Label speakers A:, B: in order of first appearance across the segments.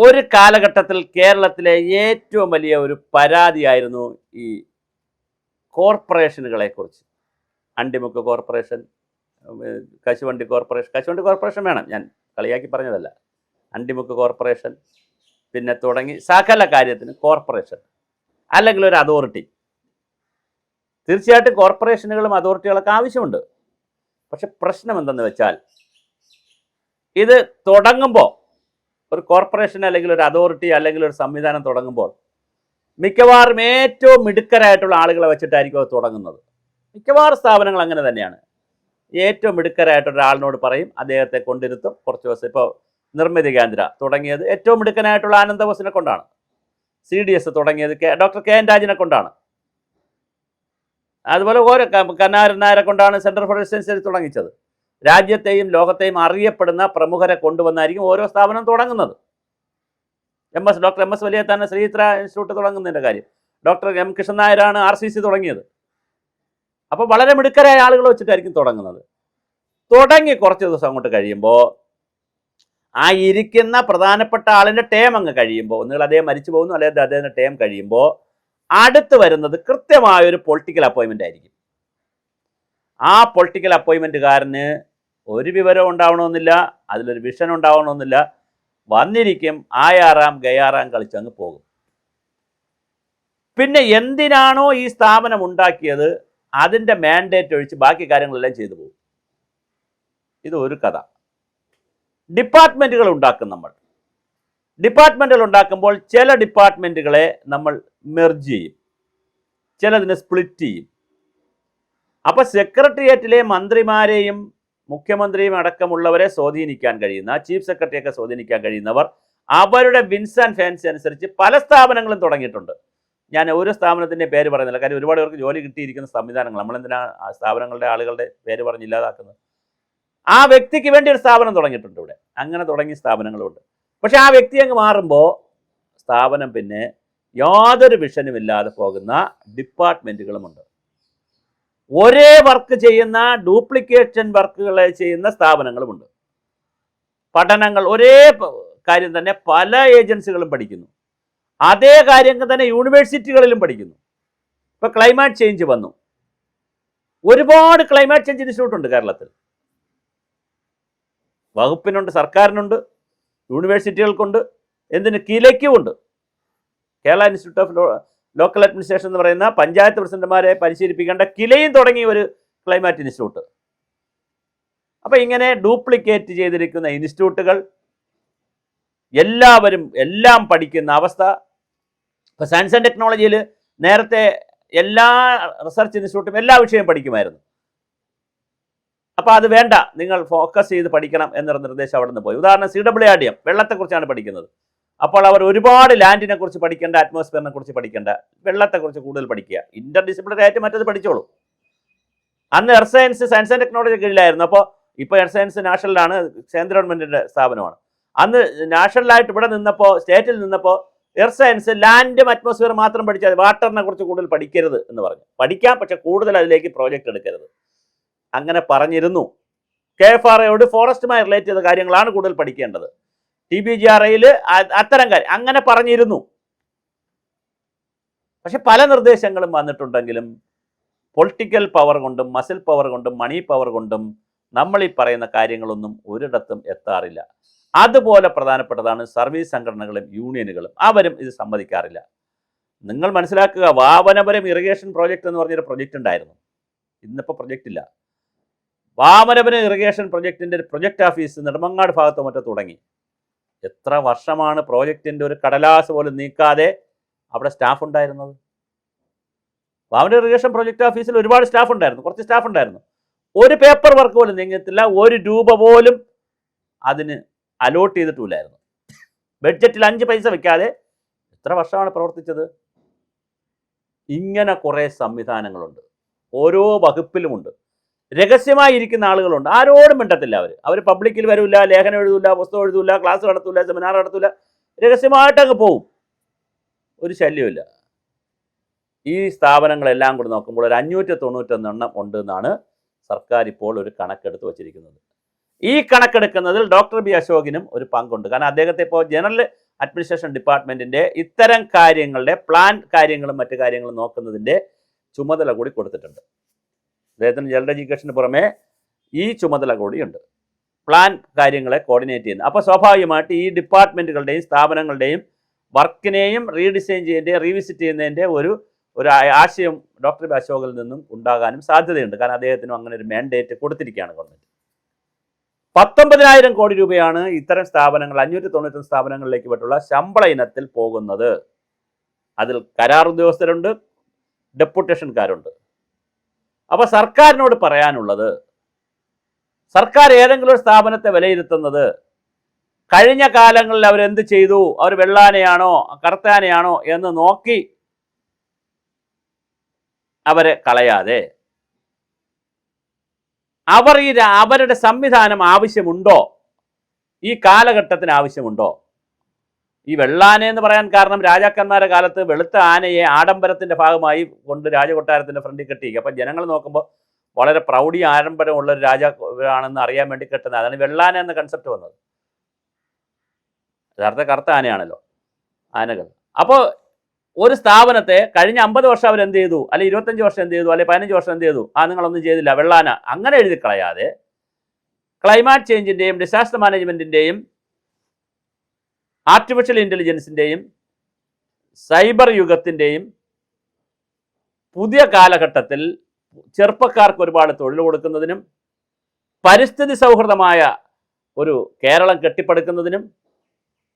A: ഒരു കാലഘട്ടത്തിൽ കേരളത്തിലെ ഏറ്റവും വലിയ ഒരു പരാതിയായിരുന്നു ഈ കോർപ്പറേഷനുകളെക്കുറിച്ച്. അണ്ടിമുക്ക് കോർപ്പറേഷൻ, കശുവണ്ടി കോർപ്പറേഷൻ വേണം, ഞാൻ കളിയാക്കി പറഞ്ഞതല്ല. അണ്ടിമുക്ക് കോർപ്പറേഷൻ, പിന്നെ തുടങ്ങി സകല കാര്യത്തിന് കോർപ്പറേഷൻ അല്ലെങ്കിൽ ഒരു അതോറിറ്റി. തീർച്ചയായിട്ടും കോർപ്പറേഷനുകളും അതോറിറ്റികളൊക്കെ ആവശ്യമുണ്ട്. പക്ഷെ പ്രശ്നം എന്തെന്ന് വെച്ചാൽ, ഇത് തുടങ്ങുമ്പോൾ ഒരു കോർപ്പറേഷൻ അല്ലെങ്കിൽ ഒരു അതോറിറ്റി അല്ലെങ്കിൽ ഒരു സംവിധാനം തുടങ്ങുമ്പോൾ മിക്കവാറും ഏറ്റവും മിടുക്കരായിട്ടുള്ള ആളുകളെ വെച്ചിട്ടായിരിക്കും അത് തുടങ്ങുന്നത്. മിക്കവാറും സ്ഥാപനങ്ങൾ അങ്ങനെ തന്നെയാണ്. ഏറ്റവും മിടുക്കരായിട്ടുള്ള ഒരാളിനോട് പറയും, അദ്ദേഹത്തെ കൊണ്ടിരുത്തും കുറച്ച് ദിവസം. ഇപ്പോൾ നിർമ്മിതി കേന്ദ്ര തുടങ്ങിയത് ഏറ്റവും മിടുക്കനായിട്ടുള്ള ആനന്ദബോസിനെ കൊണ്ടാണ്. CDS തുടങ്ങിയത് ഡോക്ടർ KN രാജിനെ കൊണ്ടാണ്. അതുപോലെ ഓരോ കരുണാകരൻ നായരെ കൊണ്ടാണ് സെൻറ്റർ ഫോർ എക്സലൻസ് തുടങ്ങിച്ചത്. രാജ്യത്തെയും ലോകത്തെയും അറിയപ്പെടുന്ന പ്രമുഖരെ കൊണ്ടുവന്നായിരിക്കും ഓരോ സ്ഥാപനം തുടങ്ങുന്നത്. Doctor MS Valiyathan Sree Chitra institute തുടങ്ങുന്നതിൻ്റെ കാര്യം. ഡോക്ടർ M കൃഷ്ണൻ നായരാണ് RCC തുടങ്ങിയത്. അപ്പോൾ വളരെ മിടുക്കരായ ആളുകൾ വെച്ചിട്ടായിരിക്കും തുടങ്ങുന്നത്. തുടങ്ങി കുറച്ച് ദിവസം അങ്ങോട്ട് കഴിയുമ്പോൾ, ആ ഇരിക്കുന്ന പ്രധാനപ്പെട്ട ആളിൻ്റെ ടേം അങ്ങ് കഴിയുമ്പോൾ, ഒന്നുകിൽ അദ്ദേഹം മരിച്ചു പോകുന്നു അല്ലെങ്കിൽ അദ്ദേഹത്തിൻ്റെ ടേം കഴിയുമ്പോൾ അടുത്ത് വരുന്നത് കൃത്യമായൊരു പൊളിറ്റിക്കൽ അപ്പോയിൻമെൻ്റ് ആയിരിക്കും. ആ പൊളിറ്റിക്കൽ അപ്പോയിൻമെൻറ്റുകാരന് ഒരു വിവരം ഉണ്ടാവണമെന്നില്ല, അതിലൊരു വിഷൻ ഉണ്ടാവണമെന്നില്ല. വന്നിരിക്കും, ആയാറാം ഗയാറാം കളിച്ചങ്ങ് പോകും. പിന്നെ എന്തിനാണോ ഈ സ്ഥാപനം ഉണ്ടാക്കിയത് അതിൻ്റെ മാൻഡേറ്റ് ഒഴിച്ച് ബാക്കി കാര്യങ്ങളെല്ലാം ചെയ്തു പോകും. ഇത് ഒരു കഥ. ഡിപ്പാർട്ട്മെൻറ്റുകൾ ഉണ്ടാക്കും നമ്മൾ. ഡിപ്പാർട്ട്മെൻറ്റുകൾ ഉണ്ടാക്കുമ്പോൾ ചില ഡിപ്പാർട്ട്മെൻറ്റുകളെ നമ്മൾ മെർജ് ചെയ്യും, ചിലതിനെ സ്പ്ലിറ്റ് ചെയ്യും. അപ്പോൾ സെക്രട്ടേറിയറ്റിലെ മന്ത്രിമാരെയും മുഖ്യമന്ത്രിയും അടക്കമുള്ളവരെ സ്വാധീനിക്കാൻ കഴിയുന്ന, ചീഫ് സെക്രട്ടറിയൊക്കെ സ്വാധീനിക്കാൻ കഴിയുന്നവർ അവരുടെ വിൻസ് ആൻഡ് ഫാൻസി അനുസരിച്ച് പല സ്ഥാപനങ്ങളും തുടങ്ങിയിട്ടുണ്ട്. ഞാൻ ഒരു സ്ഥാപനത്തിൻ്റെ പേര് പറയുന്നില്ല, കാര്യം ഒരുപാട് പേർക്ക് ജോലി കിട്ടിയിരിക്കുന്ന സംവിധാനങ്ങൾ. നമ്മളെന്തിനാണ് ആ സ്ഥാപനങ്ങളുടെ ആളുകളുടെ പേര് പറഞ്ഞില്ലാതാക്കുന്നത്? ആ വ്യക്തിക്ക് വേണ്ടി ഒരു സ്ഥാപനം തുടങ്ങിയിട്ടുണ്ട് ഇവിടെ. അങ്ങനെ തുടങ്ങിയ സ്ഥാപനങ്ങളുണ്ട്. പക്ഷെ ആ വ്യക്തി അങ്ങ് മാറുമ്പോൾ സ്ഥാപനം പിന്നെ യാതൊരു വിഷനുമില്ലാതെ പോകുന്ന ഡിപ്പാർട്ട്മെൻറ്റുകളുമുണ്ട്. ഒരേ വർക്ക് ചെയ്യുന്ന ഡ്യൂപ്ലിക്കേഷൻ വർക്കുകൾ ചെയ്യുന്ന സ്ഥാപനങ്ങളുമുണ്ട്. പഠനങ്ങൾ ഒരേ കാര്യം തന്നെ പല ഏജൻസികളും പഠിക്കുന്നു. അതേ കാര്യങ്ങൾ തന്നെ യൂണിവേഴ്സിറ്റികളിലും പഠിക്കുന്നു. ഇപ്പോൾ ക്ലൈമാറ്റ് ചേഞ്ച് വന്നു, ഒരുപാട് ക്ലൈമാറ്റ് ചേഞ്ച് ഇൻസ്റ്റിറ്റ്യൂട്ട് ഉണ്ട് കേരളത്തിൽ. വകുപ്പിനുണ്ട്, സർക്കാരിനുണ്ട്, യൂണിവേഴ്സിറ്റികൾക്കുണ്ട്, എന്തിന് കിലയ്ക്കുമുണ്ട്. Kerala institute of local administration എന്ന് പറയുന്ന പഞ്ചായത്ത് പ്രസിഡന്റുമാരെ പരിശീലിപ്പിക്കേണ്ട കിലയും തുടങ്ങിയ ഒരു ക്ലൈമാറ്റ് ഇൻസ്റ്റിറ്റ്യൂട്ട്. അപ്പോൾ ഇങ്ങനെ ഡ്യൂപ്ലിക്കേറ്റ് ചെയ്തിരിക്കുന്ന ഇൻസ്റ്റിറ്റ്യൂട്ടുകൾ എല്ലാവരും എല്ലാം പഠിക്കുന്ന അവസ്ഥ. ഇപ്പോൾ സയൻസ് ആൻഡ് ടെക്നോളജിയിൽ നേരത്തെ എല്ലാ റിസർച്ച് ഇൻസ്റ്റിറ്റ്യൂട്ടും എല്ലാ വിഷയവും പഠിക്കുമായിരുന്നു. അപ്പോൾ അത് വേണ്ട, നിങ്ങൾ ഫോക്കസ് ചെയ്ത് പഠിക്കണം എന്നൊരു നിർദ്ദേശം അവിടെ നിന്ന് പോയി. ഉദാഹരണം CWIRDM വെള്ളത്തെക്കുറിച്ചാണ് പഠിക്കുന്നത്. അപ്പോൾ അവർ ഒരുപാട് ലാൻഡിനെ കുറിച്ച് പഠിക്കേണ്ട, അറ്റ്മോസ്ഫിയറിനെ കുറിച്ച് പഠിക്കേണ്ട, വെള്ളത്തെക്കുറിച്ച് കൂടുതൽ പഠിക്കുക. ഇൻ്റർ ഡിസിപ്ലിനറി ആയിട്ട് മറ്റത് പഠിച്ചോളൂ. അന്ന് earth science science and technology കീഴിലായിരുന്നു. അപ്പോൾ ഇപ്പോൾ എർത്ത് സയൻസ് നാഷണലാണ്, കേന്ദ്ര ഗവൺമെൻറ്റിൻ്റെ സ്ഥാപനമാണ്. അന്ന് നാഷണലായിട്ട് ഇവിടെ നിന്നപ്പോൾ, സ്റ്റേറ്റിൽ നിന്നപ്പോൾ എർത്ത് സയൻസ് ലാൻഡും അറ്റ്മോസ്ഫിയർ മാത്രം പഠിച്ചാൽ വാട്ടറിനെ കുറിച്ച് കൂടുതൽ പഠിക്കരുത് എന്ന് പറഞ്ഞു. പഠിക്കാം, പക്ഷെ കൂടുതൽ അതിലേക്ക് പ്രോജക്റ്റ് എടുക്കരുത് അങ്ങനെ പറഞ്ഞിരുന്നു. KFRAയോട് ഫോറസ്റ്റുമായി റിലേറ്റ് ചെയ്ത കാര്യങ്ങളാണ് കൂടുതൽ പഠിക്കേണ്ടത്. TBGRAയിൽ അത്തരം കാര്യം അങ്ങനെ പറഞ്ഞിരുന്നു. പക്ഷെ പല നിർദ്ദേശങ്ങളും വന്നിട്ടുണ്ടെങ്കിലും പൊളിറ്റിക്കൽ പവർ കൊണ്ടും മസിൽ പവർ കൊണ്ടും മണി പവർ കൊണ്ടും നമ്മൾ ഈ പറയുന്ന കാര്യങ്ങളൊന്നും ഒരിടത്തും എത്താറില്ല. അതുപോലെ പ്രധാനപ്പെട്ടതാണ് സർവീസ് സംഘടനകളും യൂണിയനുകളും. അവരും ഇത് സമ്മതിക്കാറില്ല. നിങ്ങൾ മനസ്സിലാക്കുക, വാമനപുരം ഇറിഗേഷൻ പ്രോജക്റ്റ് എന്ന് പറഞ്ഞൊരു പ്രൊജക്റ്റ് ഉണ്ടായിരുന്നു. ഇന്നിപ്പോൾ പ്രൊജക്റ്റ് ഇല്ല. വാമനപുരം ഇറിഗേഷൻ പ്രൊജക്റ്റിൻ്റെ ഒരു പ്രൊജക്റ്റ് ഓഫീസ് നെടുമങ്ങാട് ഭാഗത്ത് മറ്റോ തുടങ്ങി. എത്ര വർഷമാണ് പ്രോജക്റ്റിൻ്റെ ഒരു കടലാസ് പോലും നീക്കാതെ അവിടെ സ്റ്റാഫ് ഉണ്ടായിരുന്നത്? വാമന ഇറിഗേഷൻ പ്രൊജക്റ്റ് ഓഫീസിൽ ഒരുപാട് സ്റ്റാഫ് ഉണ്ടായിരുന്നു, കുറച്ച് സ്റ്റാഫ് ഉണ്ടായിരുന്നു. ഒരു പേപ്പർ വർക്ക് പോലും നീങ്ങത്തില്ല, ഒരു രൂപ പോലും അതിന് അലോട്ട് ചെയ്തിട്ടില്ലായിരുന്നു. ബഡ്ജറ്റിൽ 5 പൈസ വെക്കാതെ എത്ര വർഷമാണ് പ്രവർത്തിച്ചത്? ഇങ്ങനെ കുറേ സംവിധാനങ്ങളുണ്ട്, ഓരോ വകുപ്പിലുമുണ്ട്. രഹസ്യമായി ഇരിക്കുന്ന ആളുകളുണ്ട്, ആരോടും മിണ്ടത്തില്ല. അവർ പബ്ലിക്കിൽ വരില്ല, ലേഖനം എഴുതില്ല, പുസ്തകം എഴുതില്ല, ക്ലാസ് നടത്തില്ല, സെമിനാർ നടത്തില്ല, രഹസ്യമായിട്ടങ്ങ് പോവും, ഒരു ശല്യമില്ല. ഈ സ്ഥാപനങ്ങളെല്ലാം കൂടി നോക്കുമ്പോൾ ഒരു 591 എണ്ണം ഉണ്ട് എന്നാണ് സർക്കാർ ഇപ്പോൾ ഒരു കണക്കെടുത്ത് വച്ചിരിക്കുന്നത്. ഈ കണക്കെടുക്കുന്നതിൽ ഡോക്ടർ ബി അശോകിനും ഒരു പങ്കുണ്ട്. കാരണം അദ്ദേഹത്തെ ഇപ്പോൾ ജനറൽ അഡ്മിനിസ്ട്രേഷൻ ഡിപ്പാർട്ട്മെൻറ്റിൻ്റെ ഇത്തരം കാര്യങ്ങളുടെ പ്ലാൻ കാര്യങ്ങളും മറ്റു കാര്യങ്ങളും നോക്കുന്നതിൻ്റെ ചുമതല കൂടി കൊടുത്തിട്ടുണ്ട്. അദ്ദേഹത്തിന് ജനറൽ എഡ്യൂക്കേഷന് പുറമെ ഈ ചുമതല കൂടിയുണ്ട്, പ്ലാൻ കാര്യങ്ങളെ കോർഡിനേറ്റ് ചെയ്യുന്നത്. അപ്പോൾ സ്വാഭാവികമായിട്ട് ഈ ഡിപ്പാർട്ട്മെൻറ്റുകളുടെയും സ്ഥാപനങ്ങളുടെയും വർക്കിനെയും റീഡിസൈൻ ചെയ്യുന്നതിൻ്റെയും റീവിസിറ്റ് ചെയ്യുന്നതിൻ്റെ ഒരു ആശയം ഡോക്ടർ ബി അശോകിൽ നിന്നും ഉണ്ടാകാനും സാധ്യതയുണ്ട്. കാരണം അദ്ദേഹത്തിനും അങ്ങനെ ഒരു മാൻഡേറ്റ് കൊടുത്തിരിക്കുകയാണ് ഗവൺമെൻറ്. 19,000 കോടി രൂപയാണ് ഇത്തരം സ്ഥാപനങ്ങൾ 591 സ്ഥാപനങ്ങളിലേക്ക് പറ്റുള്ള ശമ്പള ഇനത്തിൽ പോകുന്നത്. അതിൽ കരാർ ഉദ്യോഗസ്ഥരുണ്ട്, ഡെപ്യൂട്ടേഷൻകാരുണ്ട്. അപ്പോൾ സർക്കാരിനോട് പറയാനുള്ളത്, സർക്കാർ ഏതെങ്കിലും ഒരു സ്ഥാപനത്തെ വിലയിരുത്തുന്നത് കഴിഞ്ഞ കാലങ്ങളിൽ അവരെന്ത് ചെയ്തു, അവർ വെള്ളാനയാണോ കറുത്താനയാണോ എന്ന് നോക്കി അവരെ കളയാതെ അവരുടെ സംവിധാനം ആവശ്യമുണ്ടോ, ഈ കാലഘട്ടത്തിന് ആവശ്യമുണ്ടോ. ഈ വെള്ളാന എന്ന് പറയാൻ കാരണം രാജാക്കന്മാരുടെ കാലത്ത് വെളുത്ത ആനയെ ആഡംബരത്തിൻ്റെ ഭാഗമായി കൊണ്ട് രാജകൊട്ടാരത്തിൻ്റെ ഫ്രണ്ടിൽ കെട്ടിയിരിക്കും. അപ്പം ജനങ്ങൾ നോക്കുമ്പോൾ വളരെ പ്രൗഢി ആഡംബരമുള്ള ഒരു രാജാവാണെന്ന് അറിയാൻ വേണ്ടി കെട്ടുന്നത്. അതാണ് വെള്ളാന എന്ന കൺസെപ്റ്റ് വന്നത്. യഥാർത്ഥ കറുത്ത ആനയാണല്ലോ ആനകൾ. അപ്പോൾ ഒരു സ്ഥാപനത്തെ കഴിഞ്ഞ 50 വർഷം അവരെന്ത് ചെയ്തു, അല്ലെങ്കിൽ 25 വർഷം എന്ത് ചെയ്തു, അല്ലെങ്കിൽ 15 വർഷം എന്ത് ചെയ്തു, നിങ്ങളൊന്നും ചെയ്തില്ല വെള്ളാന, അങ്ങനെ എഴുതി കളയാതെ ക്ലൈമാറ്റ് ചേഞ്ചിൻ്റെയും ഡിസാസ്റ്റർ മാനേജ്മെൻറ്റിൻ്റെയും ആർട്ടിഫിഷ്യൽ ഇൻ്റലിജൻസിൻ്റെയും സൈബർ യുഗത്തിൻ്റെയും പുതിയ കാലഘട്ടത്തിൽ ചെറുപ്പക്കാർക്ക് ഒരുപാട് തൊഴിൽ കൊടുക്കുന്നതിനും പരിസ്ഥിതി സൗഹൃദമായ ഒരു കേരളം കെട്ടിപ്പടുക്കുന്നതിനും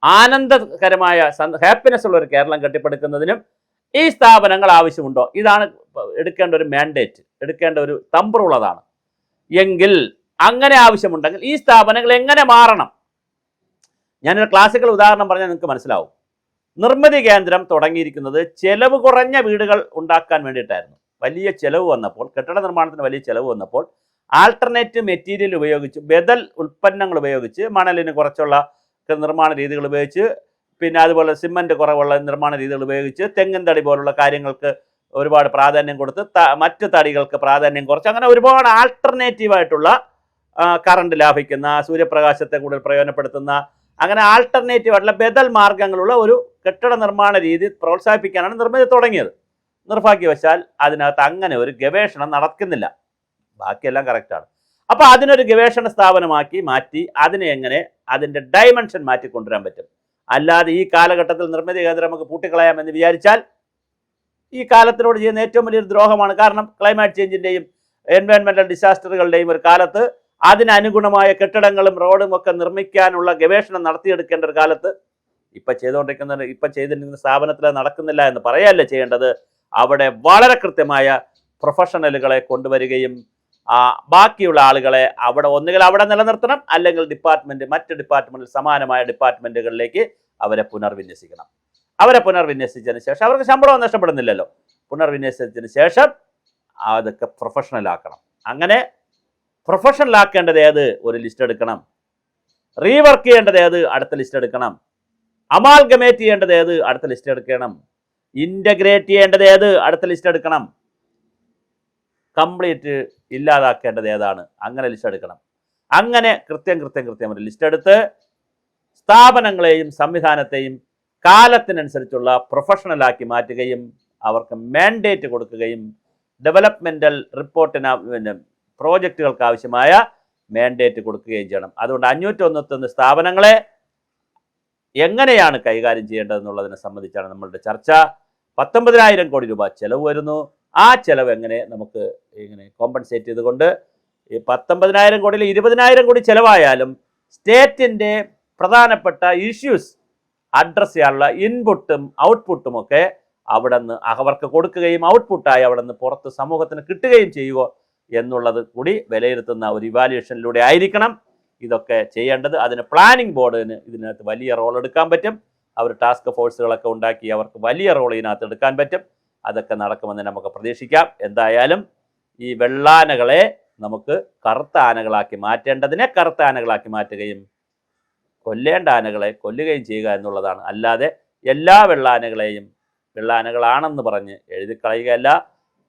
A: ആനന്ദകരമായ ഹാപ്പിനെസ് ഉള്ള ഒരു കേരളം കെട്ടിപ്പടുക്കുന്നതിനും ഈ സ്ഥാപനങ്ങൾ ആവശ്യമുണ്ടോ. ഇതാണ് എടുക്കേണ്ട ഒരു മാൻഡേറ്റ്, എടുക്കേണ്ട ഒരു തമ്പ് റൂൾ അതാണ്. എങ്കിൽ അങ്ങനെ ആവശ്യമുണ്ടെങ്കിൽ ഈ സ്ഥാപനങ്ങൾ എങ്ങനെ മാറണം. ഞാനൊരു ക്ലാസിക്കൽ ഉദാഹരണം പറഞ്ഞാൽ നിങ്ങൾക്ക് മനസ്സിലാവും. നിർമ്മിതി കേന്ദ്രം തുടങ്ങിയിരിക്കുന്നത് ചെലവ് കുറഞ്ഞ വീടുകൾ ഉണ്ടാക്കാൻ വേണ്ടിയിട്ടായിരുന്നു. വലിയ ചെലവ് വന്നപ്പോൾ, കെട്ടിട നിർമ്മാണത്തിന് വലിയ ചെലവ് വന്നപ്പോൾ ആൾട്ടർനേറ്റീവ് മെറ്റീരിയൽ ഉപയോഗിച്ച്, ബദൽ ഉൽപ്പന്നങ്ങൾ ഉപയോഗിച്ച്, മണലിന് കുറച്ചുള്ള നിർമ്മാണ രീതികൾ ഉപയോഗിച്ച്, പിന്നെ അതുപോലെ സിമൻറ്റ് കുറവുള്ള നിർമ്മാണ രീതികൾ ഉപയോഗിച്ച്, തെങ്ങിൻ തടി പോലുള്ള കാര്യങ്ങൾക്ക് ഒരുപാട് പ്രാധാന്യം കൊടുത്ത് മറ്റു തടികൾക്ക് പ്രാധാന്യം കുറച്ച്, അങ്ങനെ ഒരുപാട് ആൾട്ടർനേറ്റീവായിട്ടുള്ള കറണ്ട് ലാഭിക്കുന്ന, സൂര്യപ്രകാശത്തെ കൂടുതൽ പ്രയോജനപ്പെടുത്തുന്ന, അങ്ങനെ ആൾട്ടർനേറ്റീവായിട്ടുള്ള ബദൽ മാർഗങ്ങളുള്ള ഒരു കെട്ടിട നിർമ്മാണ രീതി പ്രോത്സാഹിപ്പിക്കാനാണ് നിർമ്മിതി തുടങ്ങിയത്. നിർഭാഗ്യവശാൽ അതിനകത്ത് അങ്ങനെ ഒരു ഗവേഷണം നടക്കുന്നില്ല. ബാക്കിയെല്ലാം കറക്റ്റാണ്. അപ്പോൾ അതിനൊരു ഗവേഷണ സ്ഥാപനമാക്കി മാറ്റി അതിനെ എങ്ങനെ അതിൻ്റെ ഡയമെൻഷൻ മാറ്റിക്കൊണ്ടുവരാൻ പറ്റും. അല്ലാതെ ഈ കാലഘട്ടത്തിൽ നിർമ്മിതി കേന്ദ്രം നമുക്ക് പൂട്ടിക്കളയാമെന്ന് വിചാരിച്ചാൽ ഈ കാലത്തിനോട് ചെയ്യുന്ന ഏറ്റവും വലിയൊരു ദ്രോഹമാണ്. കാരണം ക്ലൈമാറ്റ് ചേഞ്ചിൻ്റെയും എൻവയോൺമെൻറ്റൽ ഡിസാസ്റ്ററുകളുടെയും ഒരു കാലത്ത് അതിനനുഗുണമായ കെട്ടിടങ്ങളും റോഡും ഒക്കെ നിർമ്മിക്കാനുള്ള ഗവേഷണം നടത്തിയെടുക്കേണ്ട ഒരു കാലത്ത് ഇപ്പം ചെയ്തിരിക്കുന്ന സ്ഥാപനത്തിൽ നടക്കുന്നില്ല എന്ന് പറയല്ല ചെയ്യേണ്ടത്. അവിടെ വളരെ കൃത്യമായ പ്രൊഫഷണലുകളെ കൊണ്ടുവരികയും ബാക്കിയുള്ള ആളുകളെ ഒന്നുകിൽ അവിടെ നിലനിർത്തണം, അല്ലെങ്കിൽ മറ്റ് ഡിപ്പാർട്ട്മെൻറ്റിൽ സമാനമായ ഡിപ്പാർട്ട്മെൻറ്റുകളിലേക്ക് അവരെ പുനർവിന്യസിക്കണം. അവരെ പുനർവിന്യസിച്ചതിന് ശേഷം അവർക്ക് ശമ്പളം നഷ്ടപ്പെടുന്നില്ലല്ലോ. പുനർവിന്യസിച്ചതിന് ശേഷം അതൊക്കെ പ്രൊഫഷണലാക്കണം. അങ്ങനെ പ്രൊഫഷണലാക്കേണ്ടത് ഏത് ഒരു ലിസ്റ്റ് എടുക്കണം, റീവർക്ക് ചെയ്യേണ്ടത് ഏത് അടുത്ത ലിസ്റ്റ് എടുക്കണം, അമാൽഗമേറ്റ് ചെയ്യേണ്ടത് ഏത് അടുത്ത ലിസ്റ്റ് എടുക്കണം, ഇൻ്റഗ്രേറ്റ് ചെയ്യേണ്ടത് ഏത് അടുത്ത ലിസ്റ്റ് എടുക്കണം, കംപ്ലീറ്റ് ഇല്ലാതാക്കേണ്ടത് ഏതാണ് അങ്ങനെ ലിസ്റ്റ് എടുക്കണം. അങ്ങനെ കൃത്യം ഒരു ലിസ്റ്റ് എടുത്ത് സ്ഥാപനങ്ങളെയും സംവിധാനത്തെയും കാലത്തിനനുസരിച്ചുള്ള പ്രൊഫഷണലാക്കി മാറ്റുകയും അവർക്ക് മാൻഡേറ്റ് കൊടുക്കുകയും ഡെവലപ്മെൻ്റൽ റിപ്പോർട്ടിന് പ്രോജക്റ്റുകൾക്ക് ആവശ്യമായ മാൻഡേറ്റ് കൊടുക്കുകയും ചെയ്യണം. അതുകൊണ്ട് 591 സ്ഥാപനങ്ങളെ എങ്ങനെയാണ് കൈകാര്യം ചെയ്യേണ്ടതെന്നുള്ളതിനെ സംബന്ധിച്ചാണ് നമ്മളുടെ ചർച്ച. 19,000 കോടി രൂപ ചെലവ് വരുന്നു. ആ ചെലവ് എങ്ങനെ നമുക്ക് കോമ്പൻസേറ്റ് ചെയ്തുകൊണ്ട് ഈ 19,000 കോടിയിൽ 20,000 കോടി ചെലവായാലും സ്റ്റേറ്റിൻ്റെ പ്രധാനപ്പെട്ട ഇഷ്യൂസ് അഡ്രസ്സ് ചെയ്യാനുള്ള ഇൻപുട്ടും ഔട്ട്പുട്ടും ഒക്കെ അവിടെ നിന്ന് അവർക്ക് കൊടുക്കുകയും ഔട്ട്പുട്ടായി അവിടെ നിന്ന് പുറത്ത് സമൂഹത്തിന് കിട്ടുകയും ചെയ്യുക എന്നുള്ളത് കൂടി വിലയിരുത്തുന്ന ഒരു ഇവാലുവേഷനിലൂടെ ആയിരിക്കണം ഇതൊക്കെ ചെയ്യേണ്ടത്. അതിന് പ്ലാനിംഗ് ബോർഡിന് ഇതിനകത്ത് വലിയ റോൾ എടുക്കാൻ പറ്റും. അവർ ടാസ്ക് ഫോഴ്സുകളൊക്കെ ഉണ്ടാക്കി അവർക്ക് വലിയ റോൾ ഇതിനകത്ത് എടുക്കാൻ പറ്റും. അതൊക്കെ നടക്കുമെന്ന് നമുക്ക് പ്രതീക്ഷിക്കാം. എന്തായാലും ഈ വെള്ളാനകളെ നമുക്ക് കറുത്ത ആനകളാക്കി മാറ്റേണ്ടതിനെ കറുത്ത ആനകളാക്കി മാറ്റുകയും കൊല്ലേണ്ട ആനകളെ കൊല്ലുകയും ചെയ്യുക എന്നുള്ളതാണ്. അല്ലാതെ എല്ലാ വെള്ളാനകളെയും വെള്ളാനകളാണെന്ന് പറഞ്ഞ് എഴുതിക്കളയുകയല്ല,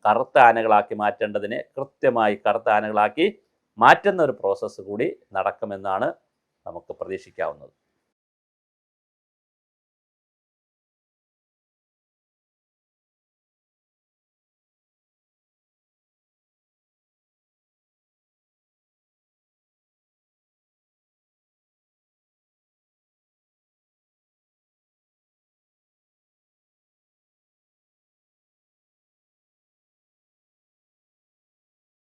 A: കറുത്ത ആനകളാക്കി മാറ്റേണ്ടതിനെ കൃത്യമായി കറുത്ത ആനകളാക്കി മാറ്റുന്ന ഒരു പ്രോസസ്സ് കൂടി നടക്കുമെന്നാണ് നമുക്ക് പ്രതീക്ഷിക്കാവുന്നത്.